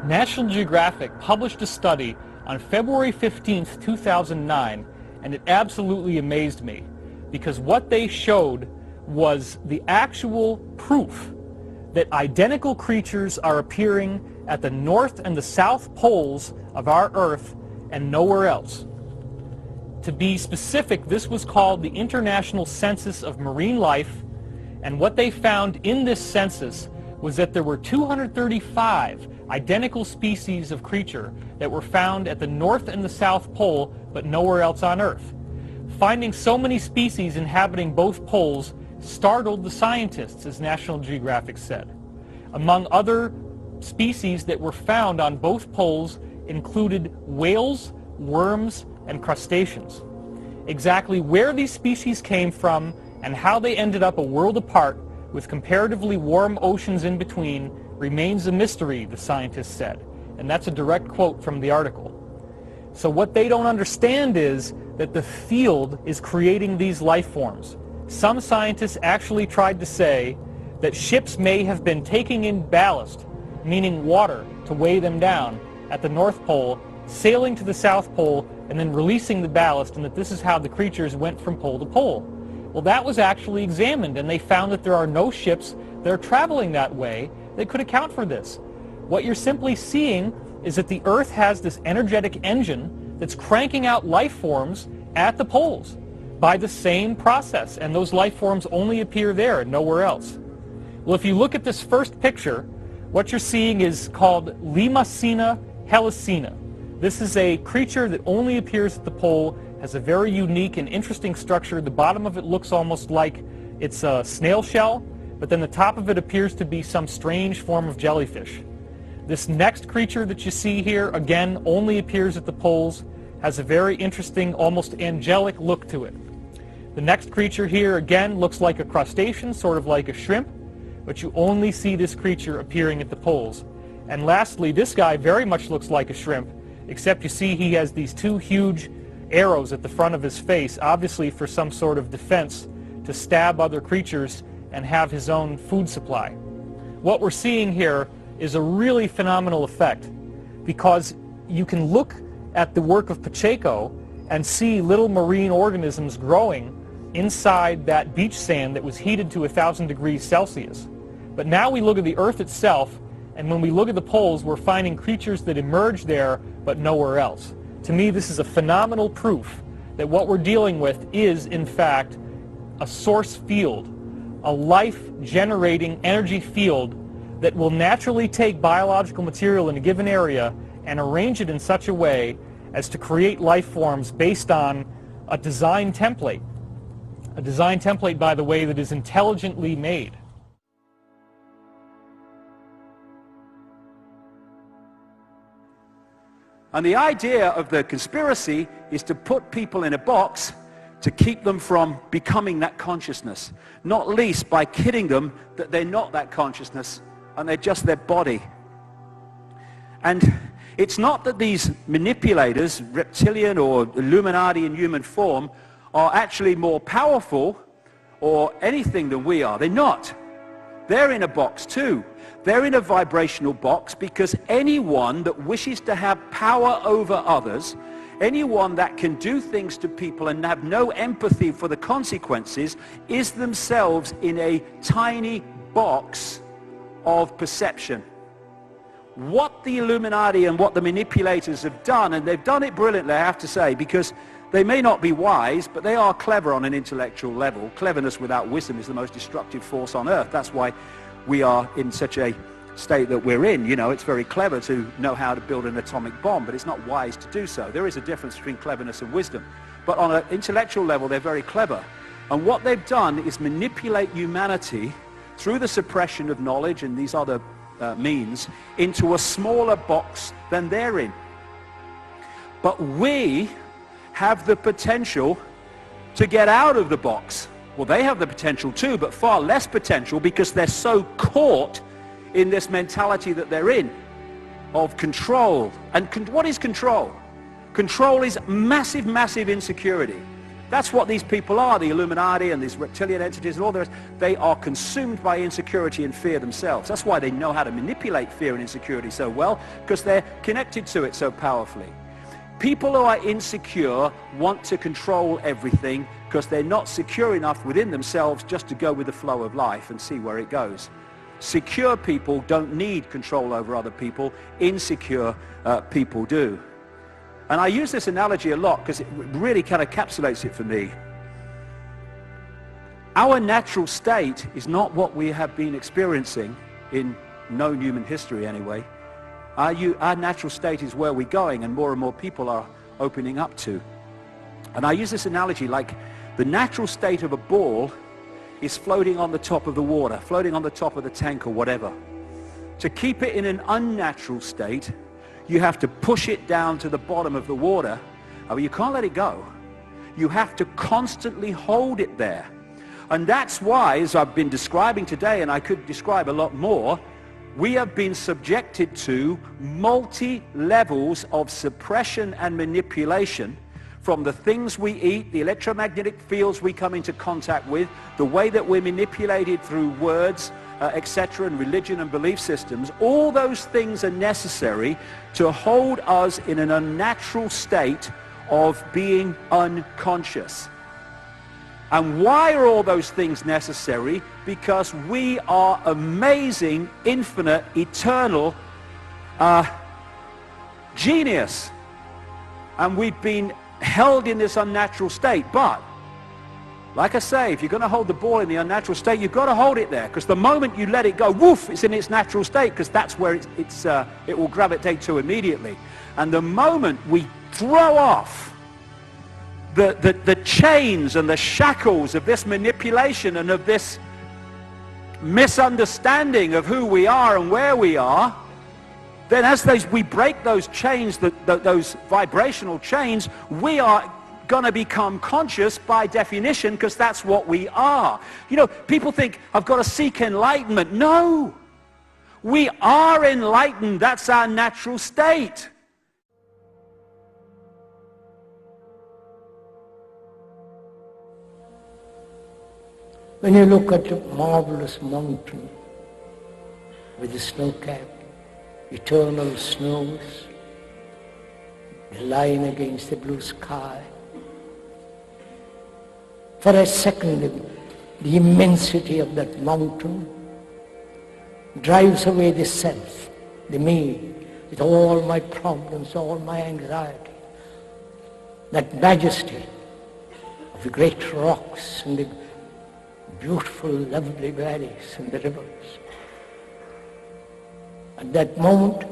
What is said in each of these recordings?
National Geographic published a study on February 15th, 2009, and it absolutely amazed me because what they showed was the actual proof that identical creatures are appearing at the north and the south poles of our Earth and nowhere else. To be specific, this was called the International Census of Marine Life, and what they found in this census was that there were 235 identical species of creature that were found at the North and the South Pole, but nowhere else on Earth. Finding so many species inhabiting both poles startled the scientists, as National Geographic said. Among other species that were found on both poles included whales, worms, and crustaceans. Exactly where these species came from and how they ended up a world apart with comparatively warm oceans in between remains a mystery, the scientists said. And that's a direct quote from the article. So what they don't understand is that the field is creating these life forms. Some scientists actually tried to say that ships may have been taking in ballast, meaning water, to weigh them down at the North Pole, sailing to the South Pole, and then releasing the ballast, and that this is how the creatures went from pole to pole. Well, that was actually examined, and they found that there are no ships that are traveling that way that could account for this. What you're simply seeing is that the Earth has this energetic engine that's cranking out life forms at the poles by the same process, and those life forms only appear there and nowhere else. Well, if you look at this first picture, what you're seeing is called Limacina helicina. This is a creature that only appears at the pole, has a very unique and interesting structure. The bottom of it looks almost like it's a snail shell, but then the top of it appears to be some strange form of jellyfish. This next creature that you see here, again, only appears at the poles, has a very interesting, almost angelic look to it. The next creature here, again, looks like a crustacean, sort of like a shrimp, but you only see this creature appearing at the poles. And lastly, this guy very much looks like a shrimp, except you see he has these two huge arrows at the front of his face, obviously for some sort of defense to stab other creatures and have his own food supply. What we're seeing here is a really phenomenal effect because you can look at the work of Pacheco and see little marine organisms growing inside that beach sand that was heated to 1,000 degrees Celsius. But now we look at the Earth itself, and when we look at the poles, we're finding creatures that emerge there but nowhere else. To me, this is a phenomenal proof that what we're dealing with is, in fact, a source field, a life-generating energy field that will naturally take biological material in a given area and arrange it in such a way as to create life forms based on a design template. A design template, by the way, that is intelligently made. And the idea of the conspiracy is to put people in a box to keep them from becoming that consciousness, not least by kidding them that they're not that consciousness and they're just their body. And it's not that these manipulators, reptilian or Illuminati in human form, are actually more powerful or anything than we are. They're not. They're in a box too. They're in a vibrational box because anyone that wishes to have power over others, anyone that can do things to people and have no empathy for the consequences, is themselves in a tiny box of perception. What the Illuminati and what the manipulators have done, and they've done it brilliantly, I have to say, because they may not be wise, but they are clever on an intellectual level. Cleverness without wisdom is the most destructive force on earth. That's why we are in such a state that we're in. You know, it's very clever to know how to build an atomic bomb, but it's not wise to do so. There is a difference between cleverness and wisdom. But on an intellectual level, they're very clever. And what they've done is manipulate humanity through the suppression of knowledge and these other means into a smaller box than they're in. But we have the potential to get out of the box. Well, they have the potential too, but far less potential because they're so caught in this mentality that they're in of control. And what is control? Control is massive, massive insecurity. That's what these people are, the Illuminati and these reptilian entities and all the rest. They are consumed by insecurity and fear themselves. That's why they know how to manipulate fear and insecurity so well, because they're connected to it so powerfully. People who are insecure want to control everything because they're not secure enough within themselves just to go with the flow of life and see where it goes. Secure people don't need control over other people. Insecure people do. And I use this analogy a lot because it really kind of encapsulates it for me. Our natural state is not what we have been experiencing in known human history anyway. Our natural state is where we're going, and more people are opening up to. And I use this analogy like the natural state of a ball is floating on the top of the water, floating on the top of the tank or whatever. To keep it in an unnatural state, you have to push it down to the bottom of the water. You can't let it go. You have to constantly hold it there. And that's why, as I've been describing today, and I could describe a lot more, we have been subjected to multi-levels of suppression and manipulation from the things we eat, the electromagnetic fields we come into contact with, the way that we're manipulated through words, etc., and religion and belief systems. All those things are necessary to hold us in an unnatural state of being unconscious. And why are all those things necessary? Because we are amazing, infinite, eternal genius. And we've been held in this unnatural state. But, like I say, if you're going to hold the ball in the unnatural state, you've got to hold it there. Because the moment you let it go, woof, it's in its natural state, because that's where it will gravitate to immediately. And the moment we throw off the chains and the shackles of this manipulation and of this misunderstanding of who we are and where we are, then as we break those chains, those vibrational chains, we are going to become conscious by definition, because that's what we are. You know, people think, I've got to seek enlightenment. No! We are enlightened. That's our natural state. When you look at a marvelous mountain with the snow-capped, eternal snows lying against the blue sky, for a second the immensity of that mountain drives away the self, the me, with all my problems, all my anxiety. That majesty of the great rocks and the beautiful, lovely valleys and the rivers. At that moment,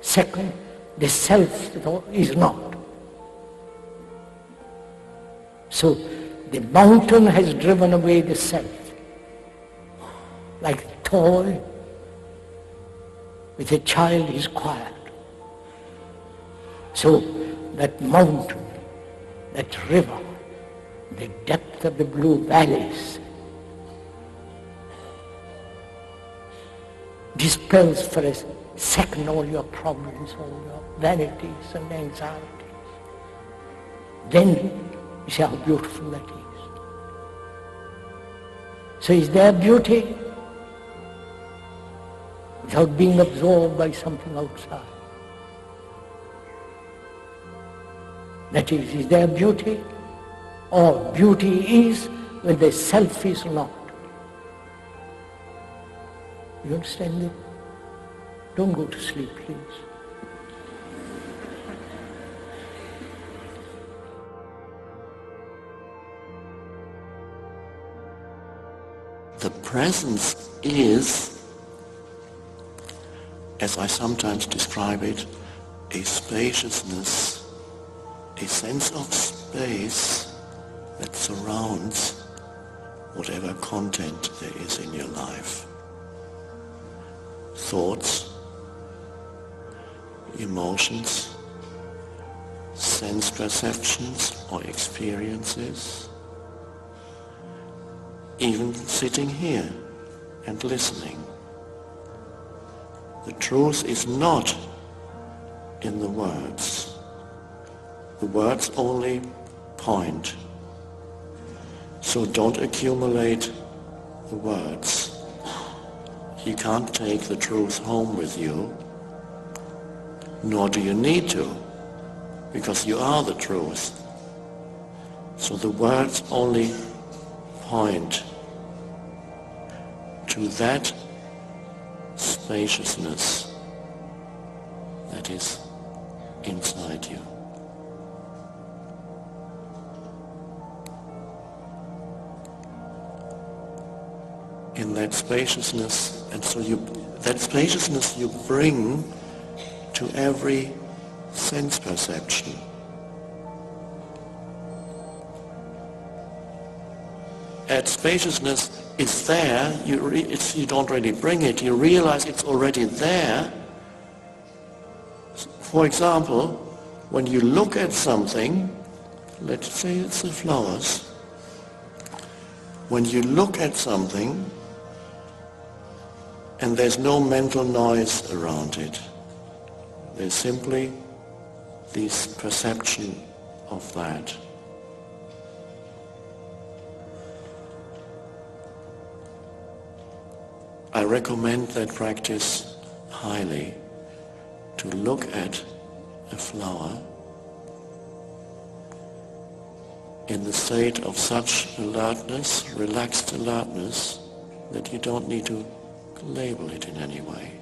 second, the self is not. So the mountain has driven away the self, like a toy with a child is quiet. So that mountain, that river, the depth of the blue valleys, dispels for a second all your problems, all your vanities and anxiety. Then you see how beautiful that is. So is there beauty without being absorbed by something outside? That is there beauty? Or beauty is when the self is not. You understand it? Don't go to sleep, please. The presence is, as I sometimes describe it, a spaciousness, a sense of space that surrounds whatever content there is in your life. Thoughts, emotions, sense perceptions or experiences, even sitting here and listening. The truth is not in the words. The words only point So don't accumulate the words. You can't take the truth home with you, nor do you need to, because you are the truth. So the words only point to that spaciousness that is inside you. In that spaciousness, and so that spaciousness you bring to every sense perception. That spaciousness is there, you don't really bring it, you realize it's already there. For example, when you look at something, let's say it's the flowers, when you look at something and there's no mental noise around it, there's simply this perception of that. I recommend that practice highly, to look at a flower in the state of such alertness, relaxed alertness, that you don't need to label it in any way.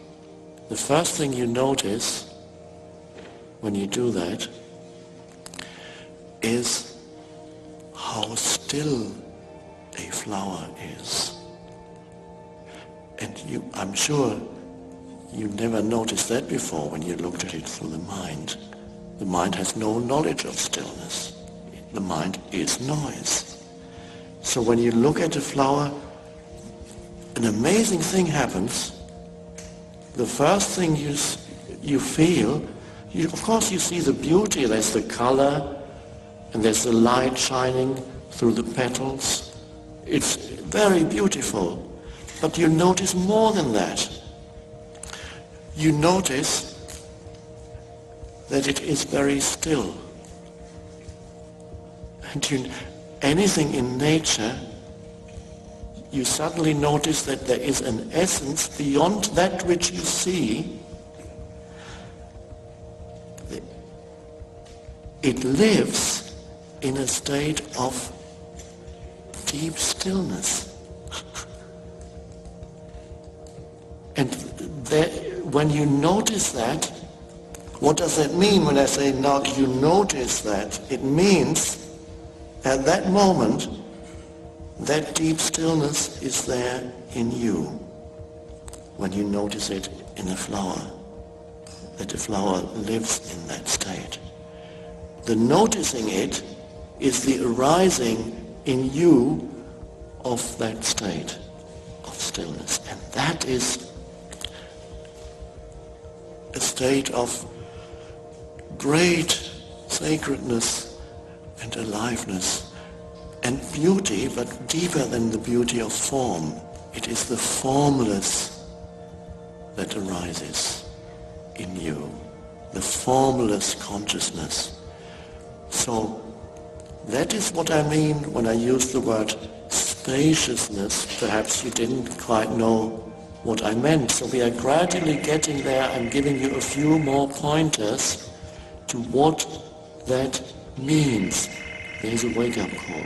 The first thing you notice when you do that is how still a flower is. And I'm sure you never noticed that before when you looked at it through the mind. The mind has no knowledge of stillness. The mind is noise. So when you look at a flower, an amazing thing happens. The first thing you feel, of course you see the beauty, there's the color, and there's the light shining through the petals. It's very beautiful. But you notice more than that. You notice that it is very still. And anything in nature, you suddenly notice that there is an essence beyond that which you see. It lives in a state of deep stillness. And when you notice that, what does that mean when I say now you notice that? It means at that moment, that deep stillness is there in you when you notice it in a flower, that the flower lives in that state. The noticing it is the arising in you of that state of stillness. And that is a state of great sacredness and aliveness and beauty, but deeper than the beauty of form. It is the formless that arises in you, the formless consciousness. So that is what I mean when I use the word spaciousness. Perhaps you didn't quite know what I meant. So we are gradually getting there. I'm giving you a few more pointers to what that means. There's a wake-up call.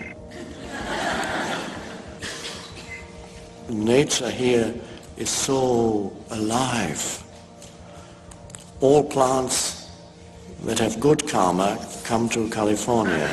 Nature here is so alive. All plants that have good karma come to California.